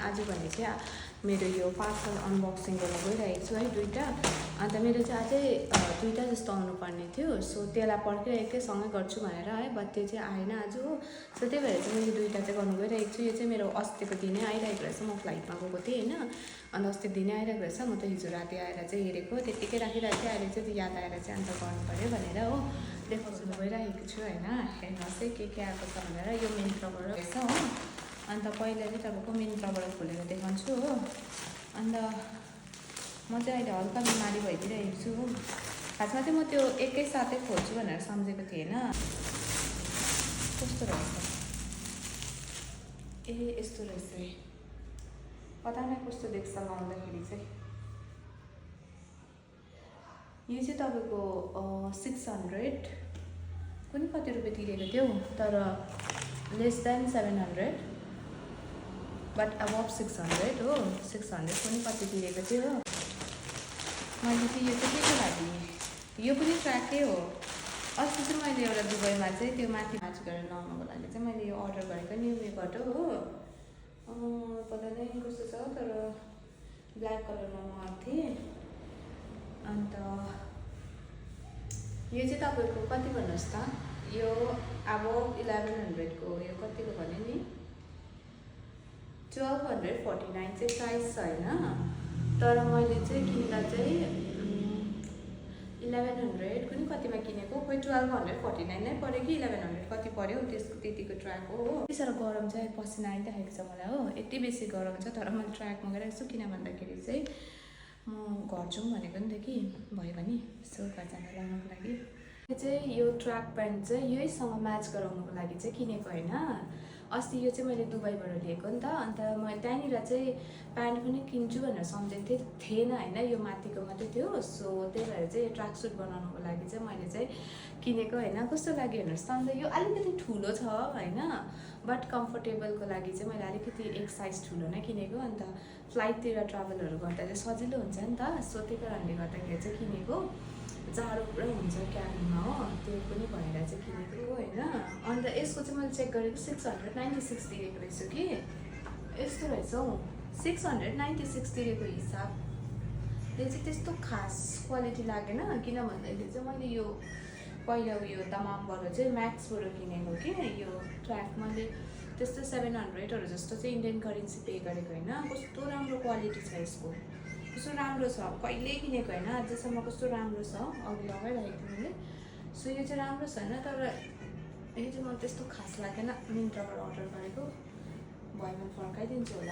आज भने चाहिँ मेरो यो पार्सल अनबक्सिङ गर्न गइरहेको छु है दुईवटा। अन्त मेरो चाहिँ अझै दुईवटा जस्तो आउनुपर्ने थियो, सो त्यसलाई पर्खिरहेकै सँगै गर्छु भनेर है, बट त्यो चाहिँ आएन आज हो। सो त्यही भएर चाहिँ मैले दुईवटा चाहिँ गर्नु गइरहेको छु। यो चाहिँ मेरो अस्तिको दिनै आइरहेको रहेछ, म फ्लाइटमा गएको थिएँ होइन, अन्त अस्तिको दिनै आइरहेको रहेछ। म त हिजो राति आएर चाहिँ हेरेको, त्यत्तिकै राखिरहेको थिएँ। अहिले चाहिँ याद आएर चाहिँ अन्त गर्नु पऱ्यो भनेर हो देखाउनु गइरहेको छु होइन। हेर्नुहोस् है के आएको छ भनेर। यो मिन्त्राबाट रहेछ हो। अन्त पहिला चाहिँ तपाईँको मिन्त्राबाट खोलेर देखाउँछु हो। अन्त म चाहिँ अहिले हल्का बिमारी भइदिइरहेको छु हो। खासमा चाहिँ म त्यो एकैसाथै खोल्छु भनेर सम्झेको थिएन। कस्तो रहेछ ए यस्तो रहेछ है, पता नै कस्तो देख्छ लाउँदाखेरि चाहिँ। यो चाहिँ तपाईँको 600 कुनै कति रुपियाँ तिरेको थियो, तर लेस देन 700 बट अबभ 600 हो। 600 कुनै कति तिरेको थियो हो। मैले चाहिँ यो चाहिँ के लागि, यो पनि ट्र्याकै हो। अस्ति चाहिँ मैले एउटा दुबईमा चाहिँ त्यो माथि म्याच गरेर लाउनको लागि चाहिँ मैले यो अर्डर गरेको न्युमीबाट हो। पता नै कस्तो छ, तर ब्ल्याक कलरमा मगाएको थिएँ। अन्त यो चाहिँ तपाईँको कति भन्नुहोस् त, यो अब 1100 को, यो कतिको भने नि 1249 चाहिँ प्राइस छ होइन। तर मैले चाहिँ किन्दा चाहिँ 1100 कुनै कतिमा किनेको, खोइ 1249 नै पऱ्यो कि 1100 कति पऱ्यो त्यसको त्यतिको ट्र्याक हो। यति साह्रो गरम चाहिँ पसिना आइरहेको छ मलाई हो, यति बेसी गरम छ। तर मैले ट्र्याकमा गइरहेको छु, किन भन्दाखेरि चाहिँ म घर जाउँ भनेको नि त कि, भयो भने यसो घर जान लाउनुको लागि। यो चाहिँ यो ट्र्याक प्यान्ट चाहिँ यहीसँग म्याच गराउनुको लागि चाहिँ किनेको होइन। अस्ति यो चाहिँ मैले दुबईबाट लिएको नि त। अन्त मैले त्यहाँनिर चाहिँ प्यान्ट पनि किन्छु भनेर सम्झेको थिएन होइन, यो माथिको मात्रै थियो। सो त्यही भएर चाहिँ यो ट्र्याक सुट बनाउनुको लागि चाहिँ मैले चाहिँ किनेको होइन। कस्तो लाग्यो हेर्नुहोस् त। अन्त यो अलिकति ठुलो छ होइन, बट कम्फोर्टेबलको लागि चाहिँ मैले अलिकति एक साइज ठुलो नै किनेको। अन्त फ्लाइटतिर ट्राभलहरू गर्दा चाहिँ सजिलो हुन्छ नि त, सो त्यही कारणले गर्दाखेरि चाहिँ किनेको। जाडो पुरा हुन्छ क्याबिनमा हो, त्यो पनि भएर चाहिँ किनेको होइन। अन्त यसको चाहिँ मैले चेक गरेको 696 तिरेको रहेछु कि, यस्तो रहेछ हौ 696 तिरेको हिसाबले चाहिँ त्यस्तो खास क्वालिटी लागेन। किन भन्दाखेरि चाहिँ मैले यो पहिला उयो तमामबाट चाहिँ म्याक्सबाट किनेको कि यो ट्र्याक, मैले त्यस्तो 700हरू जस्तो चाहिँ इन्डियन करेन्सी पे गरेको होइन। कस्तो राम्रो क्वालिटी छ यसको, कस्तो राम्रो छ, कहिले किनेको होइन अझसम्म, कस्तो राम्रो छ। अघि लगाइरहेको थिएँ मैले। सो यो चाहिँ राम्रो छैन, तर यो चाहिँ मलाई त्यस्तो खास लागेन। मिन्त्राबाट अर्डर गरेको, भयो भने फर्काइदिन्छु होला।